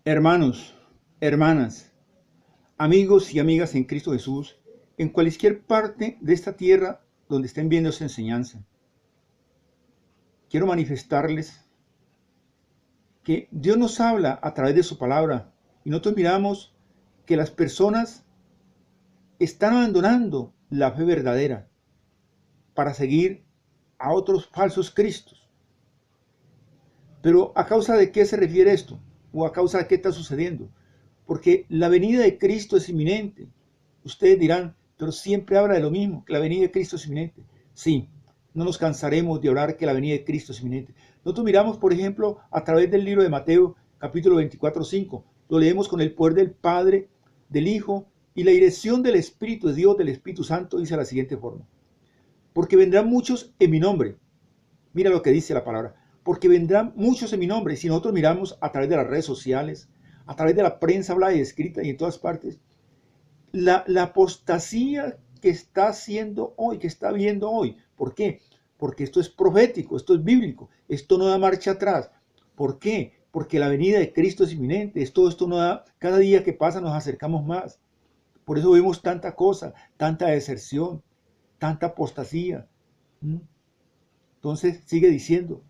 Hermanos, hermanas, amigos y amigas en Cristo Jesús, en cualquier parte de esta tierra donde estén viendo esta enseñanza, quiero manifestarles que Dios nos habla a través de su palabra y nosotros miramos que las personas están abandonando la fe verdadera para seguir a otros falsos cristos. Pero ¿a causa de qué se refiere esto? ¿O a causa de qué está sucediendo? Porque la venida de Cristo es inminente. Ustedes dirán, pero siempre habla de lo mismo, que la venida de Cristo es inminente. Sí, no nos cansaremos de hablar que la venida de Cristo es inminente. Nosotros miramos, por ejemplo, a través del libro de Mateo, capítulo 24:5. Lo leemos con el poder del Padre, del Hijo y la dirección del Espíritu de Dios, del Espíritu Santo, dice de la siguiente forma. Porque vendrán muchos en mi nombre. Mira lo que dice la palabra. Porque vendrán muchos en mi nombre. Si nosotros miramos a través de las redes sociales, a través de la prensa hablada y escrita y en todas partes, la apostasía que está haciendo hoy, que está viendo hoy. ¿Por qué? Porque esto es profético, esto es bíblico, esto no da marcha atrás. ¿Por qué? Porque la venida de Cristo es inminente, esto no da, cada día que pasa nos acercamos más. Por eso vemos tanta cosa, tanta deserción, tanta apostasía. Entonces sigue diciendo,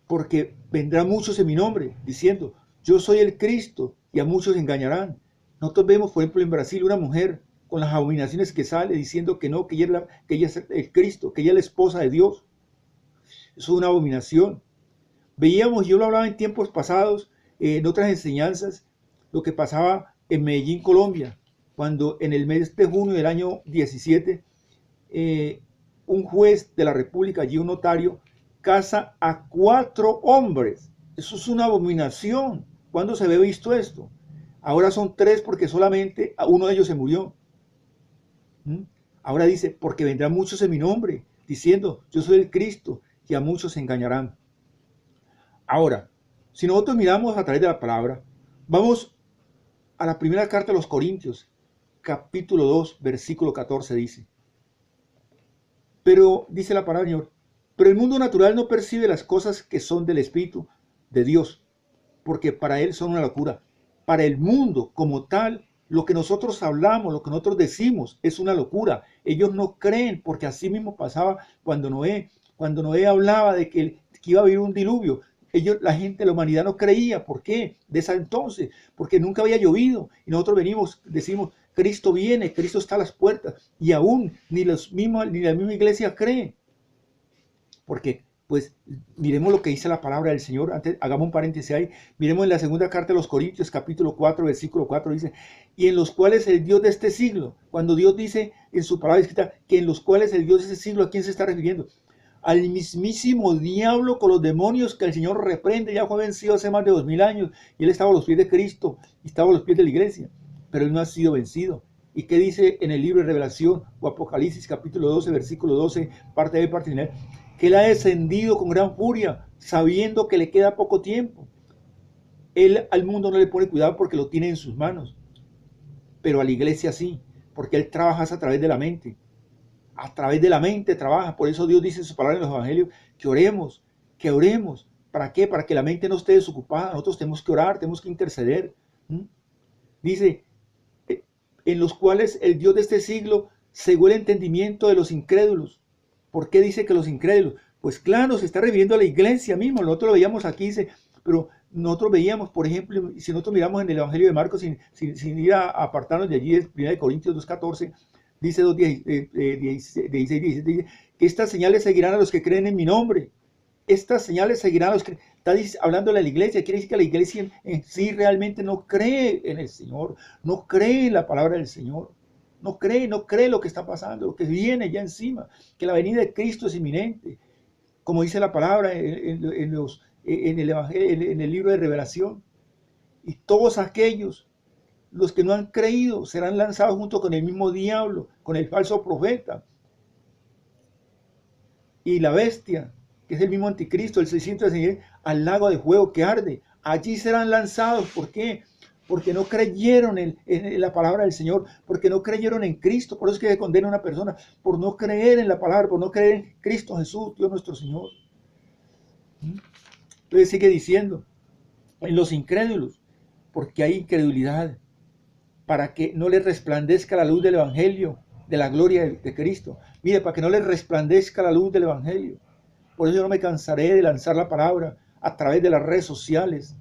porque vendrán muchos en mi nombre, diciendo, yo soy el Cristo, y a muchos engañarán. Nosotros vemos, por ejemplo, en Brasil una mujer con las abominaciones que sale diciendo que no, que ella es el Cristo, que ella es la esposa de Dios. Eso es una abominación. Veíamos, yo lo hablaba en tiempos pasados, en otras enseñanzas, lo que pasaba en Medellín, Colombia, cuando en el mes de junio del año 17, un juez de la República, allí un notario, casa a 4 hombres. Eso es una abominación. ¿Cuándo se había visto esto? Ahora son 3 porque solamente uno de ellos se murió. Ahora dice, porque vendrán muchos en mi nombre, diciendo, yo soy el Cristo, y a muchos se engañarán. Ahora, si nosotros miramos a través de la palabra, vamos a la primera carta de los Corintios, capítulo 2, versículo 14, dice, pero, dice la palabra del Señor, pero el mundo natural no percibe las cosas que son del Espíritu de Dios, porque para él son una locura. Para el mundo como tal, lo que nosotros hablamos, lo que nosotros decimos, es una locura. Ellos no creen, porque así mismo pasaba cuando Noé hablaba de que iba a haber un diluvio. La gente, la humanidad no creía. ¿Por qué? De ese entonces, porque nunca había llovido. Y nosotros decimos, Cristo viene, Cristo está a las puertas. Y aún ni la misma iglesia cree. Porque, pues, miremos lo que dice la palabra del Señor. Antes, hagamos un paréntesis ahí. Miremos en la segunda carta de los Corintios, capítulo 4, versículo 4, dice, y en los cuales el Dios de este siglo, cuando Dios dice en su palabra escrita, que en los cuales el Dios de este siglo, ¿a quién se está refiriendo? Al mismísimo diablo con los demonios que el Señor reprende, ya fue vencido hace más de 2000 años, y él estaba a los pies de Cristo, y estaba a los pies de la iglesia, pero él no ha sido vencido. ¿Y qué dice en el libro de Revelación o Apocalipsis, capítulo 12, versículo 12, parte B, parte final? Que él ha descendido con gran furia, sabiendo que le queda poco tiempo. Él al mundo no le pone cuidado porque lo tiene en sus manos, pero a la iglesia sí, porque él trabaja a través de la mente. A través de la mente trabaja. Por eso Dios dice en su palabra en los evangelios que oremos, que oremos. ¿Para qué? Para que la mente no esté desocupada. Nosotros tenemos que orar, tenemos que interceder. Dice, en los cuales el Dios de este siglo cegó el entendimiento de los incrédulos. ¿Por qué dice que los incrédulos? Pues claro, se está refiriendo a la iglesia mismo. Nosotros lo veíamos aquí, dice, pero nosotros veíamos, por ejemplo, si nosotros miramos en el Evangelio de Marcos, sin ir a apartarnos de allí, es 1 Corintios 2:14, dice 16, dice que estas señales seguirán a los que creen en mi nombre. Estas señales seguirán a los que... Está hablando de la iglesia, quiere decir que la iglesia en sí realmente no cree en el Señor, no cree en la palabra del Señor. No cree lo que está pasando, lo que viene ya encima, que la venida de Cristo es inminente, como dice la palabra en el libro de Revelación. Y todos aquellos, los que no han creído, serán lanzados junto con el mismo diablo, con el falso profeta y la bestia, que es el mismo anticristo, el 666, al lago de fuego que arde. Allí serán lanzados. ¿Por qué? Porque no creyeron en la palabra del Señor, porque no creyeron en Cristo. Por eso es que se condena a una persona, por no creer en la palabra, por no creer en Cristo Jesús, Dios nuestro Señor. Entonces sigue diciendo, en los incrédulos, porque hay incredulidad, para que no les resplandezca la luz del Evangelio, de la gloria de Cristo. Mire, para que no les resplandezca la luz del Evangelio. Por eso yo no me cansaré de lanzar la palabra a través de las redes sociales,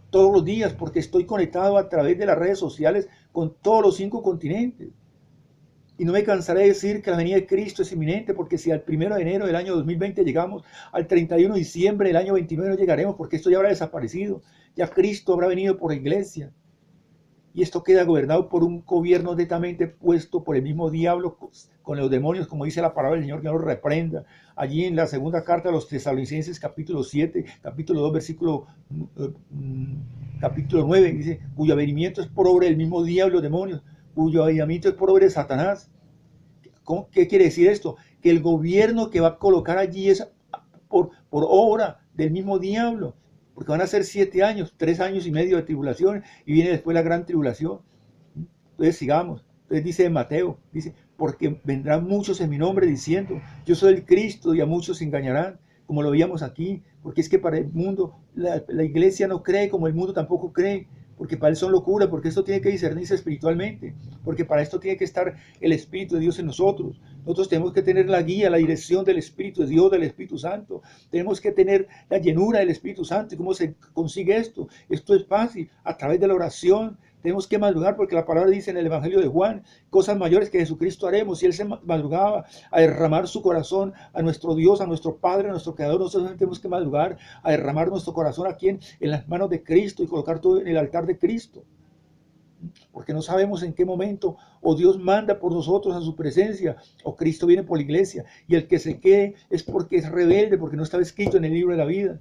todos los días, porque estoy conectado a través de las redes sociales con todos los 5 continentes. Y no me cansaré de decir que la venida de Cristo es inminente, porque si al 1 de enero del año 2020 llegamos, al 31 de diciembre del año 29 no llegaremos, porque esto ya habrá desaparecido. Ya Cristo habrá venido por la iglesia. Y esto queda gobernado por un gobierno netamente puesto por el mismo diablo con los demonios, como dice la palabra del Señor, que no lo reprenda. Allí en la segunda carta de los Tesalonicenses, capítulo 7, capítulo 2, capítulo 9, dice, cuyo avenimiento es por obra del mismo diablo, los demonios, cuyo avenimiento es por obra de Satanás. ¿Qué quiere decir esto? Que el gobierno que va a colocar allí es por obra del mismo diablo, porque van a ser 7 años, 3 años y medio de tribulación, y viene después la gran tribulación. Entonces sigamos. Entonces dice Mateo, dice, porque vendrán muchos en mi nombre diciendo, yo soy el Cristo, y a muchos se engañarán, como lo veíamos aquí, porque es que para el mundo, la iglesia no cree, como el mundo tampoco cree, porque para él son locura, porque esto tiene que discernirse espiritualmente, porque para esto tiene que estar el Espíritu de Dios en nosotros. Nosotros tenemos que tener la guía, la dirección del Espíritu de Dios, del Espíritu Santo. Tenemos que tener la llenura del Espíritu Santo. ¿Y cómo se consigue esto? Esto es fácil, a través de la oración. Tenemos que madrugar, porque la palabra dice en el Evangelio de Juan, cosas mayores que Jesucristo haremos. Y él se madrugaba a derramar su corazón a nuestro Dios, a nuestro Padre, a nuestro Creador. Nosotros tenemos que madrugar a derramar nuestro corazón aquí en las manos de Cristo y colocar todo en el altar de Cristo. Porque no sabemos en qué momento o Dios manda por nosotros a su presencia o Cristo viene por la iglesia. Y el que se quede es porque es rebelde, porque no estaba escrito en el libro de la vida.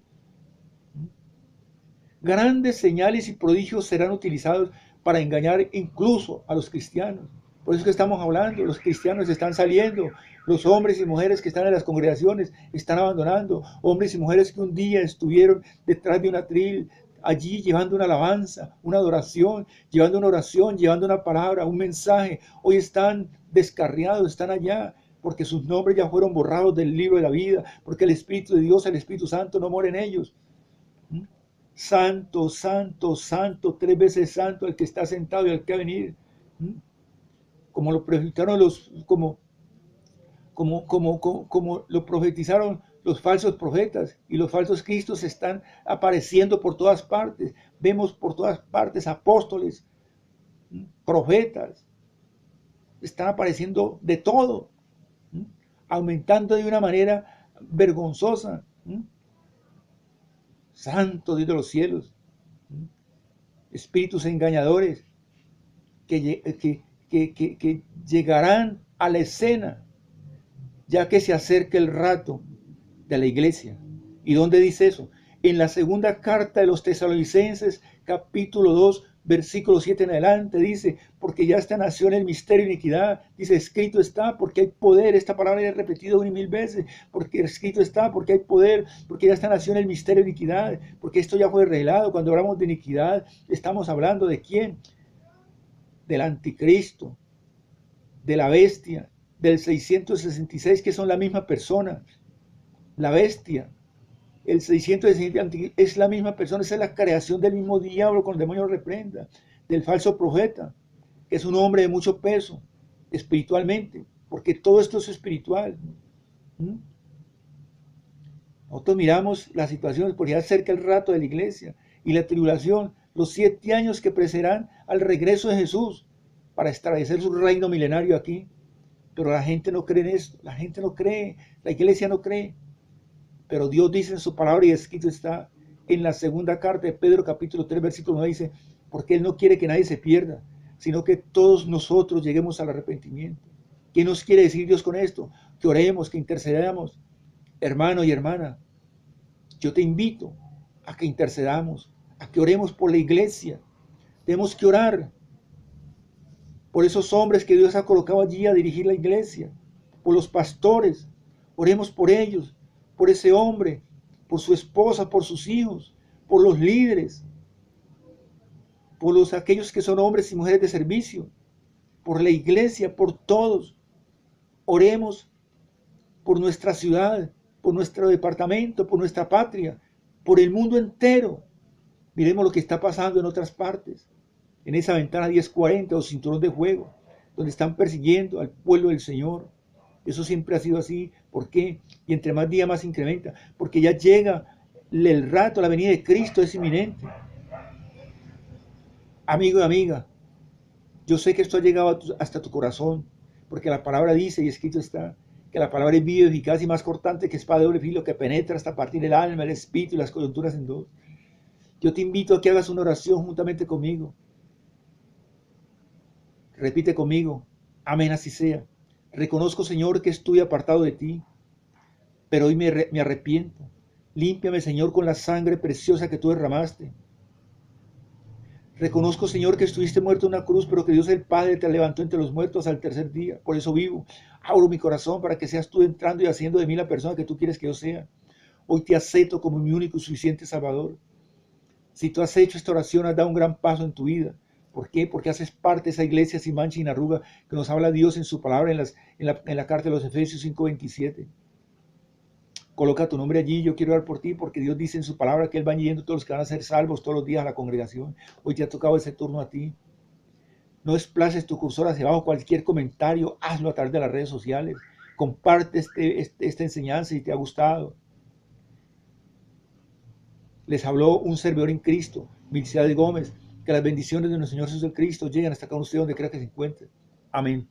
Grandes señales y prodigios serán utilizados para engañar incluso a los cristianos. Por eso es que estamos hablando, los cristianos están saliendo, los hombres y mujeres que están en las congregaciones están abandonando, hombres y mujeres que un día estuvieron detrás de un atril, allí llevando una alabanza, una adoración, llevando una oración, llevando una palabra, un mensaje, hoy están descarriados, están allá, porque sus nombres ya fueron borrados del libro de la vida, porque el Espíritu de Dios, el Espíritu Santo no mora en ellos. Santo, santo, santo, 3 veces santo, el que está sentado y el que va a venir. Como lo profetizaron como lo profetizaron los falsos profetas, y los falsos cristos están apareciendo por todas partes. Vemos por todas partes apóstoles, profetas, están apareciendo de todo, aumentando de una manera vergonzosa. Santo Dios de los cielos, espíritus engañadores que llegarán a la escena ya que se acerca el rato de la iglesia. ¿Y dónde dice eso? En la segunda carta de los Tesalonicenses, capítulo 2, versículo 7 en adelante, dice, porque ya está nació en el misterio de iniquidad, dice, escrito está, porque hay poder. Esta palabra es repetida 1 y 1000 veces, porque escrito está, porque hay poder, porque ya está nació en el misterio de iniquidad, porque esto ya fue revelado. Cuando hablamos de iniquidad, estamos hablando ¿de quién? Del anticristo, de la bestia, del 666, que son la misma persona. La bestia, el 666 es la misma persona, esa es la creación del mismo diablo, con el demonio reprenda, del falso profeta, que es un hombre de mucho peso espiritualmente, porque todo esto es espiritual. Nosotros miramos las situaciones, porque ya acerca el rato de la iglesia y la tribulación, los 7 años que precederán al regreso de Jesús para establecer su reino milenario aquí. Pero la gente no cree en esto, la gente no cree, la iglesia no cree. Pero Dios dice en su palabra, y escrito está en la segunda carta de Pedro, capítulo 3, versículo 9, dice, porque Él no quiere que nadie se pierda, sino que todos nosotros lleguemos al arrepentimiento. ¿Qué nos quiere decir Dios con esto? Que oremos, que intercedamos. Hermano y hermana, yo te invito a que intercedamos, a que oremos por la iglesia. Tenemos que orar por esos hombres que Dios ha colocado allí a dirigir la iglesia, por los pastores. Oremos por ellos, por ese hombre, por su esposa, por sus hijos, por los líderes, por aquellos que son hombres y mujeres de servicio, por la iglesia, por todos. Oremos por nuestra ciudad, por nuestro departamento, por nuestra patria, por el mundo entero. Miremos lo que está pasando en otras partes, en esa ventana 1040 o cinturón de fuego, donde están persiguiendo al pueblo del Señor. Eso siempre ha sido así. ¿Por qué? Y entre más día más incrementa, porque ya llega el rato, la venida de Cristo es inminente. Amigo y amiga, yo sé que esto ha llegado hasta tu corazón, porque la palabra dice y escrito está, que la palabra es viva, eficaz y más cortante que espada de doble filo, que penetra hasta partir el alma, el espíritu y las coyunturas en dos. Yo te invito a que hagas una oración juntamente conmigo. Repite conmigo, amén, así sea. Reconozco, Señor, que estoy apartado de ti, pero hoy me arrepiento. Límpiame, Señor, con la sangre preciosa que tú derramaste. Reconozco, Señor, que estuviste muerto en una cruz, pero que Dios el Padre te levantó entre los muertos al tercer día. Por eso vivo. Abro mi corazón para que seas tú entrando y haciendo de mí la persona que tú quieres que yo sea. Hoy te acepto como mi único y suficiente Salvador. Si tú has hecho esta oración, has dado un gran paso en tu vida. ¿Por qué? Porque haces parte de esa iglesia sin mancha y sin arruga que nos habla Dios en su palabra en la carta de los Efesios 5:27. Coloca tu nombre allí, yo quiero orar por ti porque Dios dice en su palabra que Él va yendo todos los que van a ser salvos todos los días a la congregación. Hoy te ha tocado ese turno a ti. No desplaces tu cursor hacia abajo, cualquier comentario, hazlo a través de las redes sociales. Comparte esta enseñanza si te ha gustado. Les habló un servidor en Cristo, Milciades Gómez. Que las bendiciones de nuestro Señor Jesús Cristo lleguen hasta acá usted donde quiera que se encuentre. Amén.